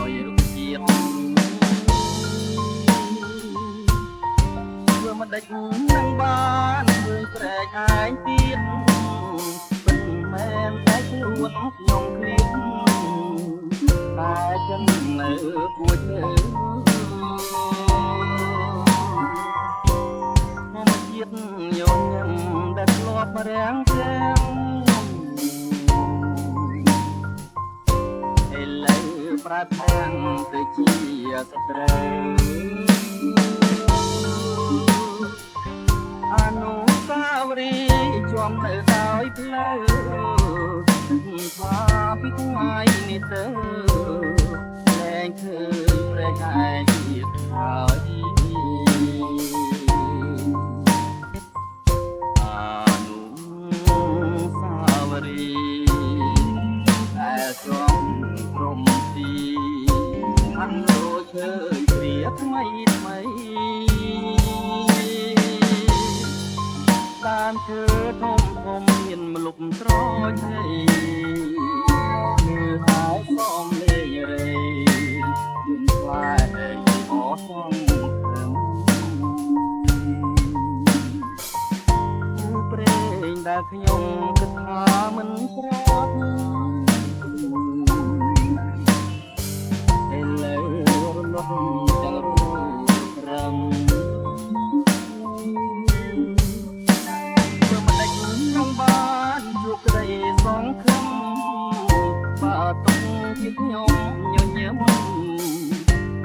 យរុក្ខជាតិធ្វើមិនដេចនឹងបានធ្វើស្រែកឯងទៀតមិនមែនតែខ្លួនខ្ញុំឃ្លាតតែចឹងនៅគួចលើមកជាតិញញឹមដែលធ្លាប់រាំងចាំឥឡូវប្រាថ្នាទៅជាស្ត្រីអនុស្សាវរីយ៍ជាប់នៅដោយផ្លូវថាពីថ្ងៃនេះទៅលែងឃើញព្រះឯងទៀតហើយអនុស្សាវរីយ៍តែជាប់ព្រំទីអនុឈើព្រាថ្មីថ្មីតាមឈើធំធំមានម្លប់ត្រចៃមើលហើយសំលេងរេមានខ្លាចអស់សំខឹងព្រេងដែលខ្ញុំគិតថាមិនស្រាប់ឥឡូវរលត់ទាំងរូបរឹងបានជួបក្តីសង្ឃឹមបើទុកជាខ្ញុំញញឹម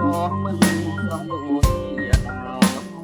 ក៏មិនស្រស់ដូចជាដើម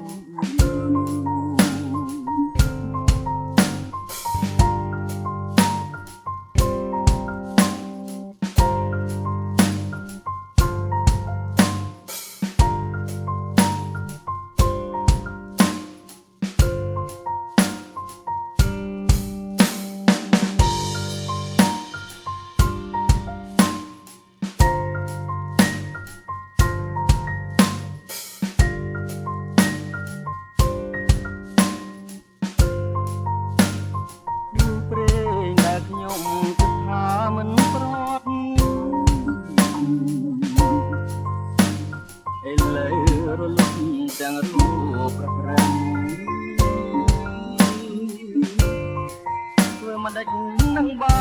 ខ្ញុំគិតថាមិនប្រត់ឥឡូវរលត់ទាំងរូបប្រព្រឹត្តធ្វើមិនដេចនឹងបាន